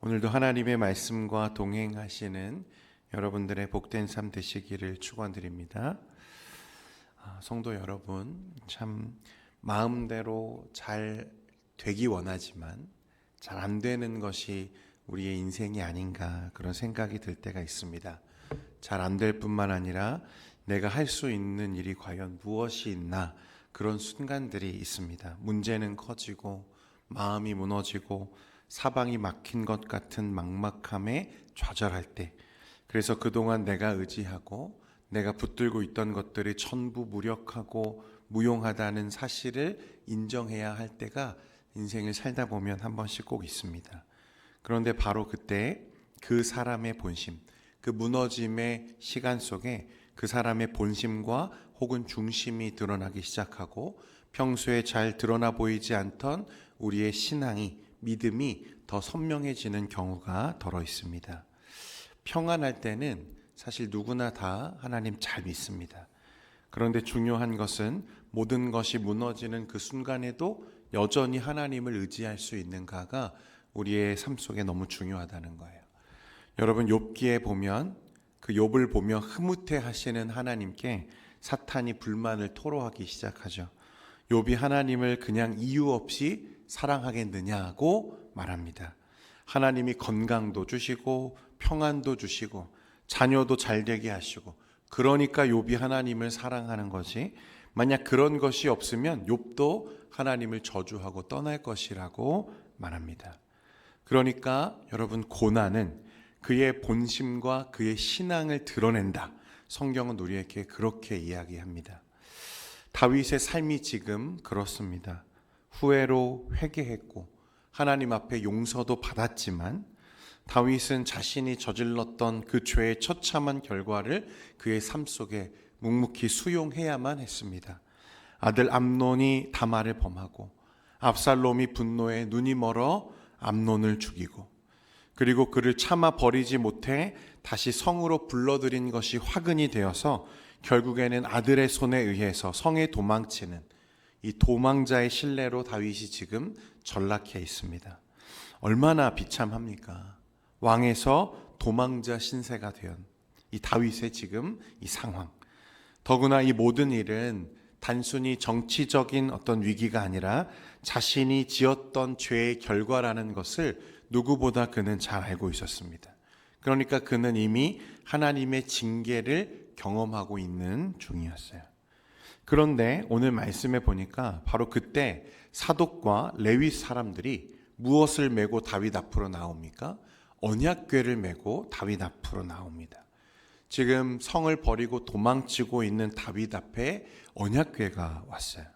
오늘도 하나님의 말씀과 동행하시는 여러분들의 복된 삶 되시기를 축원드립니다. 성도 여러분, 참 마음대로 잘 되기 원하지만 잘 안 되는 것이 우리의 인생이 아닌가 그런 생각이 들 때가 있습니다. 잘 안 될 뿐만 아니라 내가 할 수 있는 일이 과연 무엇이 있나 그런 순간들이 있습니다. 문제는 커지고 마음이 무너지고 사방이 막힌 것 같은 막막함에 좌절할 때, 그래서 그동안 내가 의지하고 내가 붙들고 있던 것들이 전부 무력하고 무용하다는 사실을 인정해야 할 때가 인생을 살다 보면 한 번씩 꼭 있습니다. 그런데 바로 그때 그 사람의 본심, 그 무너짐의 시간 속에 그 사람의 본심과 혹은 중심이 드러나기 시작하고 평소에 잘 드러나 보이지 않던 우리의 신앙이, 믿음이 더 선명해지는 경우가 덜어 있습니다. 평안할 때는 사실 누구나 다 하나님 잘 믿습니다. 그런데 중요한 것은 모든 것이 무너지는 그 순간에도 여전히 하나님을 의지할 수 있는가가 우리의 삶 속에 너무 중요하다는 거예요. 여러분, 욥기에 보면 그 욥을 보며 흐뭇해 하시는 하나님께 사탄이 불만을 토로하기 시작하죠. 욥이 하나님을 그냥 이유 없이 사랑하겠느냐고 말합니다. 하나님이 건강도 주시고 평안도 주시고 자녀도 잘 되게 하시고, 그러니까 욥이 하나님을 사랑하는 거지, 만약 그런 것이 없으면 욥도 하나님을 저주하고 떠날 것이라고 말합니다. 그러니까 여러분, 고난은 그의 본심과 그의 신앙을 드러낸다. 성경은 우리에게 그렇게 이야기합니다. 다윗의 삶이 지금 그렇습니다. 후회로 회개했고 하나님 앞에 용서도 받았지만 다윗은 자신이 저질렀던 그 죄의 처참한 결과를 그의 삶 속에 묵묵히 수용해야만 했습니다. 아들 암논이 다말을 범하고 압살롬이 분노에 눈이 멀어 암논을 죽이고, 그리고 그를 참아 버리지 못해 다시 성으로 불러들인 것이 화근이 되어서 결국에는 아들의 손에 의해서 성에 도망치는 이 도망자의 신뢰로 다윗이 지금 전락해 있습니다. 얼마나 비참합니까? 왕에서 도망자 신세가 된 이 다윗의 지금 이 상황. 더구나 이 모든 일은 단순히 정치적인 어떤 위기가 아니라 자신이 지었던 죄의 결과라는 것을 누구보다 그는 잘 알고 있었습니다. 그러니까 그는 이미 하나님의 징계를 경험하고 있는 중이었어요. 그런데 오늘 말씀에 보니까 바로 그때 사독과 레위 사람들이 무엇을 메고 다윗 앞으로 나옵니까? 언약궤를 메고 다윗 앞으로 나옵니다. 지금 성을 버리고 도망치고 있는 다윗 앞에 언약궤가 왔어요.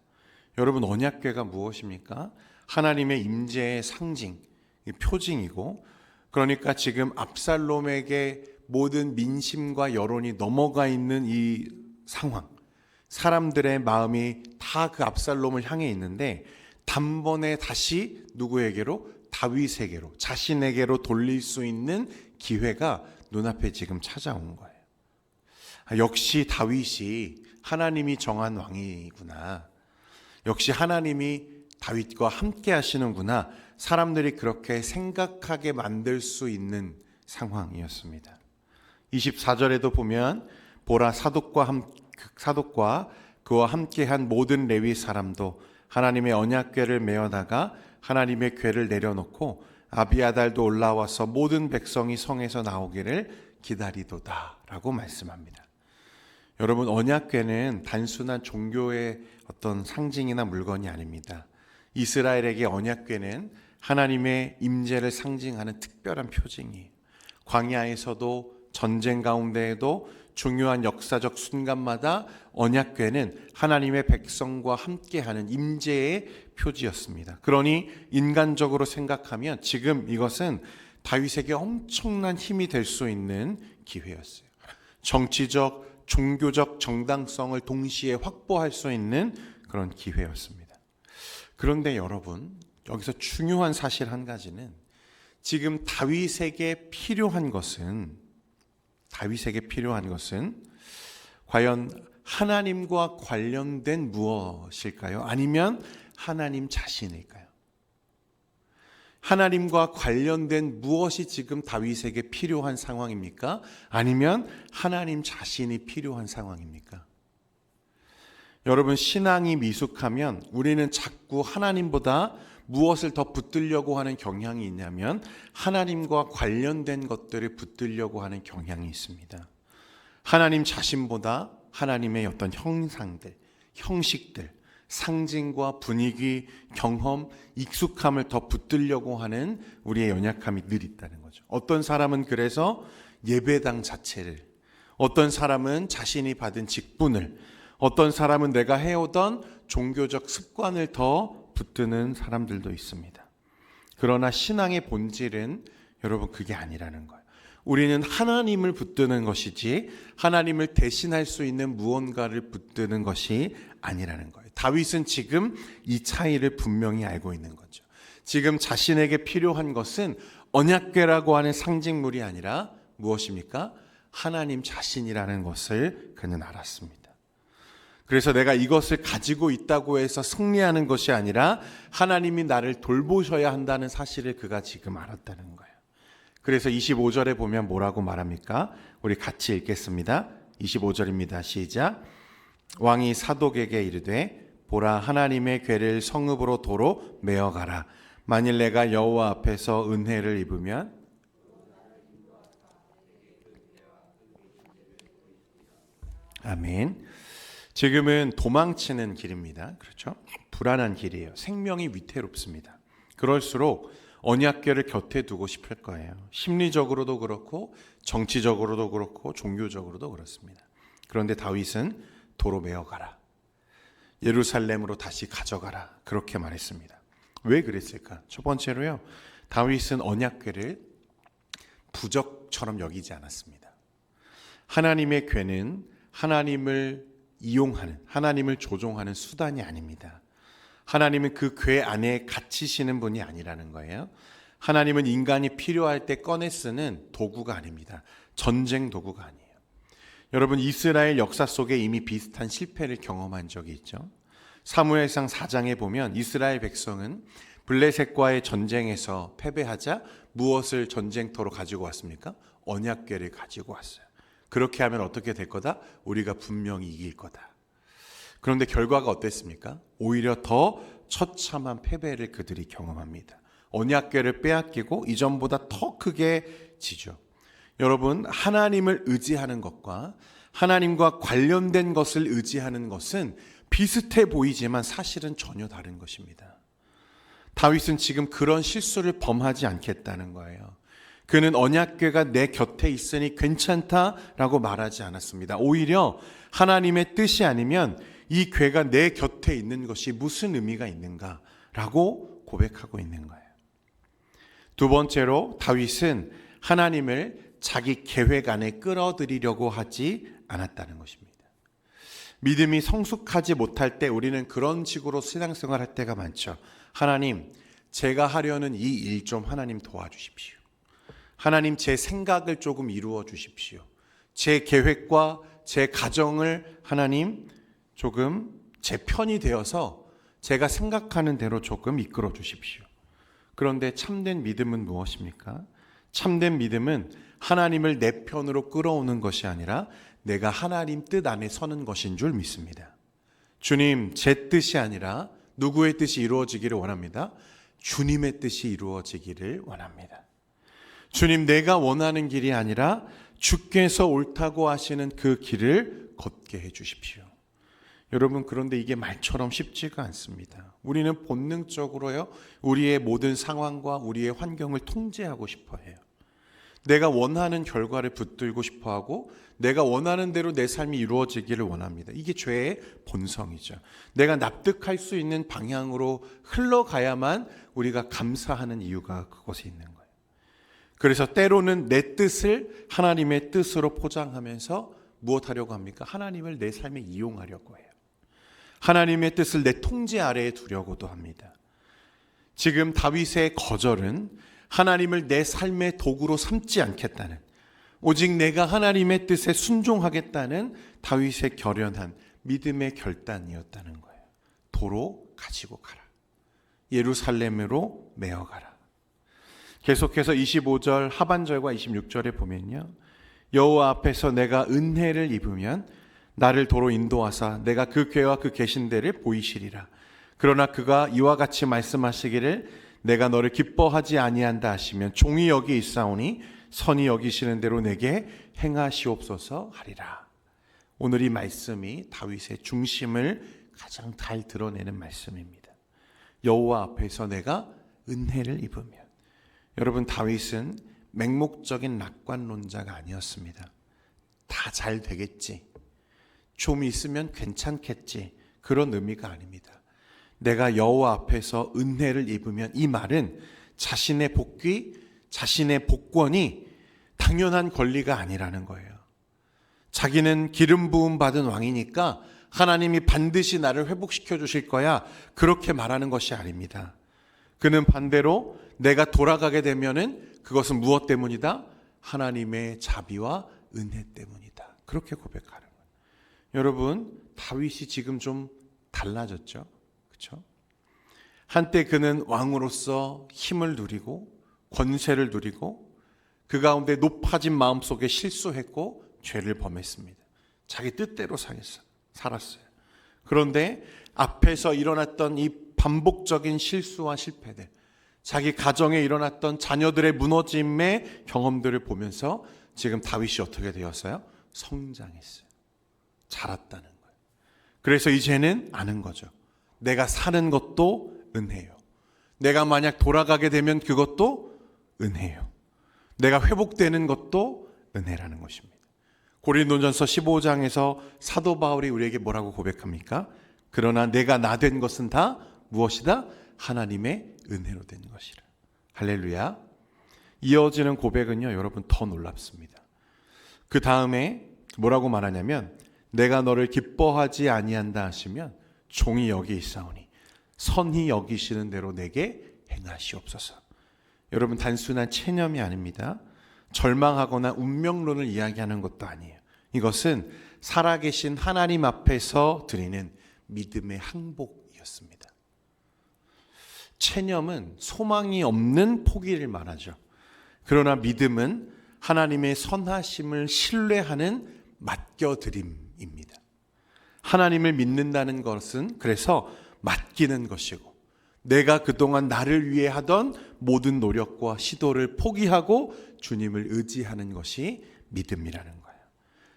여러분, 언약궤가 무엇입니까? 하나님의 임재의 상징, 표징이고, 그러니까 지금 압살롬에게 모든 민심과 여론이 넘어가 있는 이 상황, 사람들의 마음이 다 그 압살롬을 향해 있는데 단번에 다시 누구에게로? 다윗에게로, 자신에게로 돌릴 수 있는 기회가 눈앞에 지금 찾아온 거예요. 역시 다윗이 하나님이 정한 왕이구나, 역시 하나님이 다윗과 함께 하시는구나, 사람들이 그렇게 생각하게 만들 수 있는 상황이었습니다. 24절에도 보면 보라, 사독과 그와 함께한 모든 레위 사람도 하나님의 언약궤를 메어다가 하나님의 궤를 내려놓고 아비아달도 올라와서 모든 백성이 성에서 나오기를 기다리도다 라고 말씀합니다. 여러분, 언약궤는 단순한 종교의 어떤 상징이나 물건이 아닙니다. 이스라엘에게 언약궤는 하나님의 임재를 상징하는 특별한 표징이에요. 광야에서도 전쟁 가운데에도 중요한 역사적 순간마다 언약궤는 하나님의 백성과 함께하는 임재의 표지였습니다. 그러니 인간적으로 생각하면 지금 이것은 다윗에게 엄청난 힘이 될 수 있는 기회였어요. 정치적, 종교적 정당성을 동시에 확보할 수 있는 그런 기회였습니다. 그런데 여러분, 여기서 중요한 사실 한 가지는 지금 다윗에게 필요한 것은 과연 하나님과 관련된 무엇일까요? 아니면 하나님 자신일까요? 하나님과 관련된 무엇이 지금 다윗에게 필요한 상황입니까? 아니면 하나님 자신이 필요한 상황입니까? 여러분, 신앙이 미숙하면 우리는 자꾸 하나님보다 무엇을 더 붙들려고 하는 경향이 있냐면 하나님과 관련된 것들을 붙들려고 하는 경향이 있습니다. 하나님 자신보다 하나님의 어떤 형상들, 형식들, 상징과 분위기, 경험, 익숙함을 더 붙들려고 하는 우리의 연약함이 늘 있다는 거죠. 어떤 사람은 그래서 예배당 자체를, 어떤 사람은 자신이 받은 직분을, 어떤 사람은 내가 해오던 종교적 습관을 더 붙드는 사람들도 있습니다. 그러나 신앙의 본질은 여러분 그게 아니라는 거예요. 우리는 하나님을 붙드는 것이지 하나님을 대신할 수 있는 무언가를 붙드는 것이 아니라는 거예요. 다윗은 지금 이 차이를 분명히 알고 있는 거죠. 지금 자신에게 필요한 것은 언약궤라고 하는 상징물이 아니라 무엇입니까? 하나님 자신이라는 것을 그는 알았습니다. 그래서 내가 이것을 가지고 있다고 해서 승리하는 것이 아니라 하나님이 나를 돌보셔야 한다는 사실을 그가 지금 알았다는 거예요. 그래서 25절에 보면 뭐라고 말합니까? 우리 같이 읽겠습니다. 25절입니다. 시작. 왕이 사독에게 이르되 보라, 하나님의 궤를 성읍으로 도로 메어가라. 만일 내가 여호와 앞에서 은혜를 입으면 아멘. 지금은 도망치는 길입니다. 그렇죠? 불안한 길이에요. 생명이 위태롭습니다. 그럴수록 언약궤를 곁에 두고 싶을 거예요. 심리적으로도 그렇고 정치적으로도 그렇고 종교적으로도 그렇습니다. 그런데 다윗은 도로 메어가라. 예루살렘으로 다시 가져가라. 그렇게 말했습니다. 왜 그랬을까? 첫 번째로요. 다윗은 언약궤를 부적처럼 여기지 않았습니다. 하나님의 궤는 하나님을 이용하는, 하나님을 조종하는 수단이 아닙니다. 하나님은 그 궤 안에 갇히시는 분이 아니라는 거예요. 하나님은 인간이 필요할 때 꺼내 쓰는 도구가 아닙니다. 전쟁 도구가 아니에요. 여러분, 이스라엘 역사 속에 이미 비슷한 실패를 경험한 적이 있죠. 사무엘상 4장에 보면 이스라엘 백성은 블레셋과의 전쟁에서 패배하자 무엇을 전쟁터로 가지고 왔습니까? 언약궤를 가지고 왔어요. 그렇게 하면 어떻게 될 거다? 우리가 분명히 이길 거다. 그런데 결과가 어땠습니까? 오히려 더 처참한 패배를 그들이 경험합니다. 언약궤를 빼앗기고 이전보다 더 크게 지죠. 여러분, 하나님을 의지하는 것과 하나님과 관련된 것을 의지하는 것은 비슷해 보이지만 사실은 전혀 다른 것입니다. 다윗은 지금 그런 실수를 범하지 않겠다는 거예요. 그는 언약궤가 내 곁에 있으니 괜찮다라고 말하지 않았습니다. 오히려 하나님의 뜻이 아니면 이 궤가 내 곁에 있는 것이 무슨 의미가 있는가라고 고백하고 있는 거예요. 두 번째로 다윗은 하나님을 자기 계획 안에 끌어들이려고 하지 않았다는 것입니다. 믿음이 성숙하지 못할 때 우리는 그런 식으로 신앙생활 할 때가 많죠. 하나님, 제가 하려는 이 일 좀 하나님 도와주십시오. 하나님, 제 생각을 조금 이루어 주십시오. 제 계획과 제 가정을 하나님 조금 제 편이 되어서 제가 생각하는 대로 조금 이끌어 주십시오. 그런데 참된 믿음은 무엇입니까? 참된 믿음은 하나님을 내 편으로 끌어오는 것이 아니라 내가 하나님 뜻 안에 서는 것인 줄 믿습니다. 주님, 제 뜻이 아니라 누구의 뜻이 이루어지기를 원합니다. 주님의 뜻이 이루어지기를 원합니다. 주님, 내가 원하는 길이 아니라 주께서 옳다고 하시는 그 길을 걷게 해 주십시오. 여러분, 그런데 이게 말처럼 쉽지가 않습니다. 우리는 본능적으로요, 우리의 모든 상황과 우리의 환경을 통제하고 싶어 해요. 내가 원하는 결과를 붙들고 싶어 하고 내가 원하는 대로 내 삶이 이루어지기를 원합니다. 이게 죄의 본성이죠. 내가 납득할 수 있는 방향으로 흘러가야만 우리가 감사하는 이유가 그곳에 있는 거예요. 그래서 때로는 내 뜻을 하나님의 뜻으로 포장하면서 무엇하려고 합니까? 하나님을 내 삶에 이용하려고 해요. 하나님의 뜻을 내 통제 아래에 두려고도 합니다. 지금 다윗의 거절은 하나님을 내 삶의 도구로 삼지 않겠다는, 오직 내가 하나님의 뜻에 순종하겠다는 다윗의 결연한 믿음의 결단이었다는 거예요. 도로 가지고 가라. 예루살렘으로 메어가라. 계속해서 25절 하반절과 26절에 보면요, 여호와 앞에서 내가 은혜를 입으면 나를 도로 인도하사 내가 그 궤와 그 계신대를 보이시리라. 그러나 그가 이와 같이 말씀하시기를 내가 너를 기뻐하지 아니한다 하시면 종이 여기 있사오니 선히 여기시는 대로 내게 행하시옵소서 하리라. 오늘 이 말씀이 다윗의 중심을 가장 잘 드러내는 말씀입니다. 여호와 앞에서 내가 은혜를 입으면, 여러분, 다윗은 맹목적인 낙관론자가 아니었습니다. 다 잘 되겠지, 좀 있으면 괜찮겠지, 그런 의미가 아닙니다. 내가 여호와 앞에서 은혜를 입으면, 이 말은 자신의 복귀, 자신의 복권이 당연한 권리가 아니라는 거예요. 자기는 기름 부음 받은 왕이니까 하나님이 반드시 나를 회복시켜 주실 거야, 그렇게 말하는 것이 아닙니다. 그는 반대로 내가 돌아가게 되면은 그것은 무엇 때문이다? 하나님의 자비와 은혜 때문이다, 그렇게 고백하는 거예요. 여러분, 다윗이 지금 좀 달라졌죠, 그렇죠? 한때 그는 왕으로서 힘을 누리고 권세를 누리고 그 가운데 높아진 마음속에 실수했고 죄를 범했습니다. 자기 뜻대로 살았어요. 그런데 앞에서 일어났던 이 반복적인 실수와 실패들, 자기 가정에 일어났던 자녀들의 무너짐의 경험들을 보면서 지금 다윗이 어떻게 되었어요? 성장했어요. 자랐다는 거예요. 그래서 이제는 아는 거죠. 내가 사는 것도 은혜요. 내가 만약 돌아가게 되면 그것도 은혜요. 내가 회복되는 것도 은혜라는 것입니다. 고린도전서 15장에서 사도 바울이 우리에게 뭐라고 고백합니까? 그러나 내가 나 된 것은 다 무엇이다? 하나님의 은혜로 된 것이라. 할렐루야. 이어지는 고백은요, 여러분, 더 놀랍습니다. 그 다음에 뭐라고 말하냐면 내가 너를 기뻐하지 아니한다 하시면 종이 여기 있사오니 선히 여기시는 대로 내게 행하시옵소서. 여러분, 단순한 체념이 아닙니다. 절망하거나 운명론을 이야기하는 것도 아니에요. 이것은 살아계신 하나님 앞에서 드리는 믿음의 항복이었습니다. 체념은 소망이 없는 포기를 말하죠. 그러나 믿음은 하나님의 선하심을 신뢰하는 맡겨드림입니다. 하나님을 믿는다는 것은 그래서 맡기는 것이고, 내가 그동안 나를 위해 하던 모든 노력과 시도를 포기하고 주님을 의지하는 것이 믿음이라는 거예요.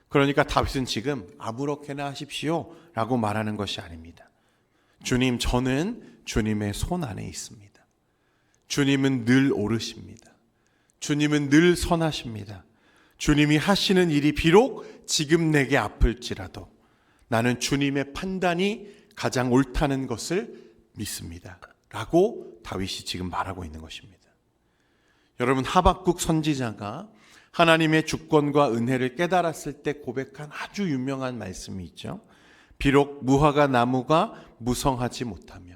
그러니까 다윗은 지금 아무렇게나 하십시오 라고 말하는 것이 아닙니다. 주님, 저는 주님의 손 안에 있습니다. 주님은 늘 옳으십니다. 주님은 늘 선하십니다. 주님이 하시는 일이 비록 지금 내게 아플지라도 나는 주님의 판단이 가장 옳다는 것을 믿습니다 라고 다윗이 지금 말하고 있는 것입니다. 여러분, 하박국 선지자가 하나님의 주권과 은혜를 깨달았을 때 고백한 아주 유명한 말씀이 있죠. 비록 무화과 나무가 무성하지 못하며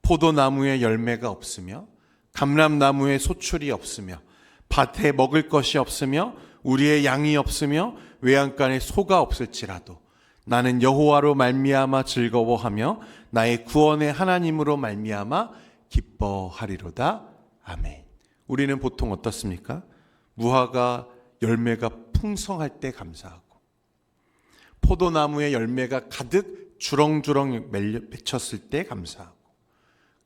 포도나무에 열매가 없으며 감람나무에 소출이 없으며 밭에 먹을 것이 없으며 우리의 양이 없으며 외양간에 소가 없을지라도 나는 여호와로 말미암아 즐거워하며 나의 구원의 하나님으로 말미암아 기뻐하리로다. 아멘. 우리는 보통 어떻습니까? 무화과 열매가 풍성할 때 감사하고 포도나무에 열매가 가득 주렁주렁 맺혔을 때 감사하고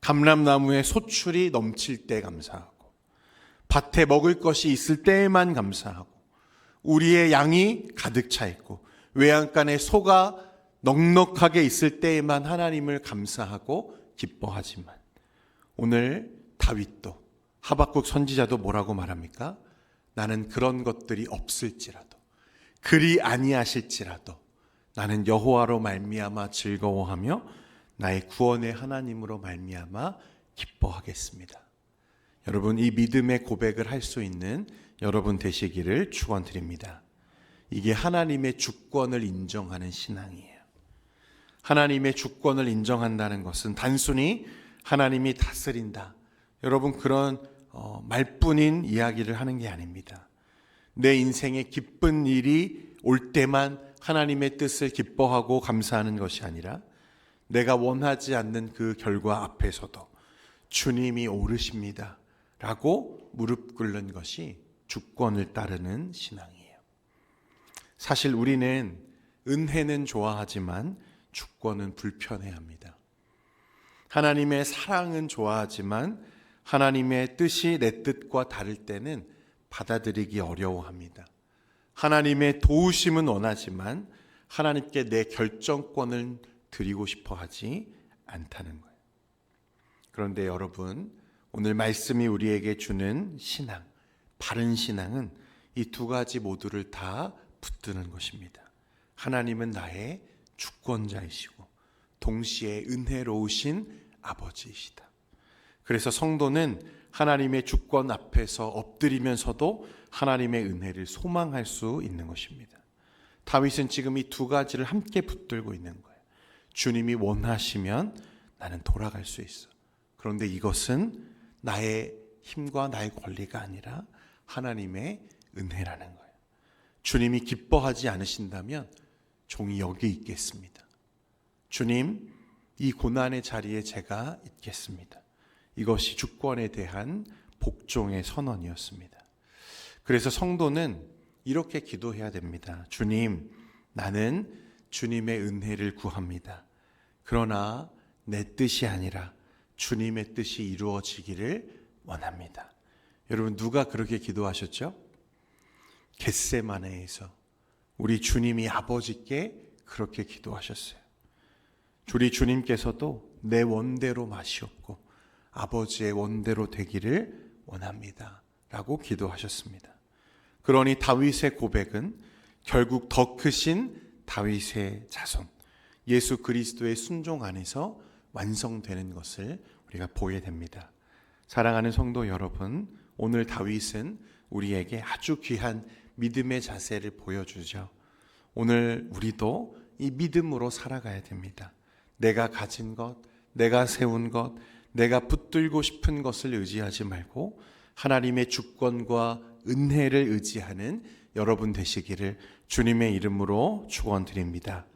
감람나무에 소출이 넘칠 때 감사하고 밭에 먹을 것이 있을 때에만 감사하고 우리의 양이 가득 차 있고 외양간에 소가 넉넉하게 있을 때에만 하나님을 감사하고 기뻐하지만, 오늘 다윗도 하박국 선지자도 뭐라고 말합니까? 나는 그런 것들이 없을지라도 그리 아니하실지라도 나는 여호와로 말미암아 즐거워하며 나의 구원의 하나님으로 말미암아 기뻐하겠습니다. 여러분, 이 믿음의 고백을 할 수 있는 여러분 되시기를 축원드립니다. 이게 하나님의 주권을 인정하는 신앙이에요. 하나님의 주권을 인정한다는 것은 단순히 하나님이 다스린다, 여러분, 그런 말뿐인 이야기를 하는 게 아닙니다. 내 인생에 기쁜 일이 올 때만 하나님의 뜻을 기뻐하고 감사하는 것이 아니라 내가 원하지 않는 그 결과 앞에서도 주님이 옳으십니다 라고 무릎 꿇는 것이 주권을 따르는 신앙이에요. 사실 우리는 은혜는 좋아하지만 주권은 불편해합니다. 하나님의 사랑은 좋아하지만 하나님의 뜻이 내 뜻과 다를 때는 받아들이기 어려워합니다. 하나님의 도우심은 원하지만 하나님께 내 결정권을 드리고 싶어 하지 않다는 거예요. 그런데 여러분, 오늘 말씀이 우리에게 주는 신앙, 바른 신앙은 이 두 가지 모두를 다 붙드는 것입니다. 하나님은 나의 주권자이시고 동시에 은혜로우신 아버지이시다. 그래서 성도는 하나님의 주권 앞에서 엎드리면서도 하나님의 은혜를 소망할 수 있는 것입니다. 다윗은 지금 이 두 가지를 함께 붙들고 있는 거예요. 주님이 원하시면 나는 돌아갈 수 있어. 그런데 이것은 나의 힘과 나의 권리가 아니라 하나님의 은혜라는 거예요. 주님이 기뻐하지 않으신다면 종이 여기 있겠습니다. 주님, 이 고난의 자리에 제가 있겠습니다. 이것이 주권에 대한 복종의 선언이었습니다. 그래서 성도는 이렇게 기도해야 됩니다. 주님, 나는 주님의 은혜를 구합니다. 그러나 내 뜻이 아니라 주님의 뜻이 이루어지기를 원합니다. 여러분, 누가 그렇게 기도하셨죠? 겟세마네에서 우리 주님이 아버지께 그렇게 기도하셨어요. 우리 주님께서도 내 원대로 마시옵고 아버지의 원대로 되기를 원합니다 라고 기도하셨습니다. 그러니 다윗의 고백은 결국 더 크신 다윗의 자손 예수 그리스도의 순종 안에서 완성되는 것을 우리가 보게 됩니다. 사랑하는 성도 여러분, 오늘 다윗은 우리에게 아주 귀한 믿음의 자세를 보여주죠. 오늘 우리도 이 믿음으로 살아가야 됩니다. 내가 가진 것, 내가 세운 것, 내가 붙들고 싶은 것을 의지하지 말고 하나님의 주권과 은혜를 의지하는 여러분 되시기를 주님의 이름으로 축원드립니다.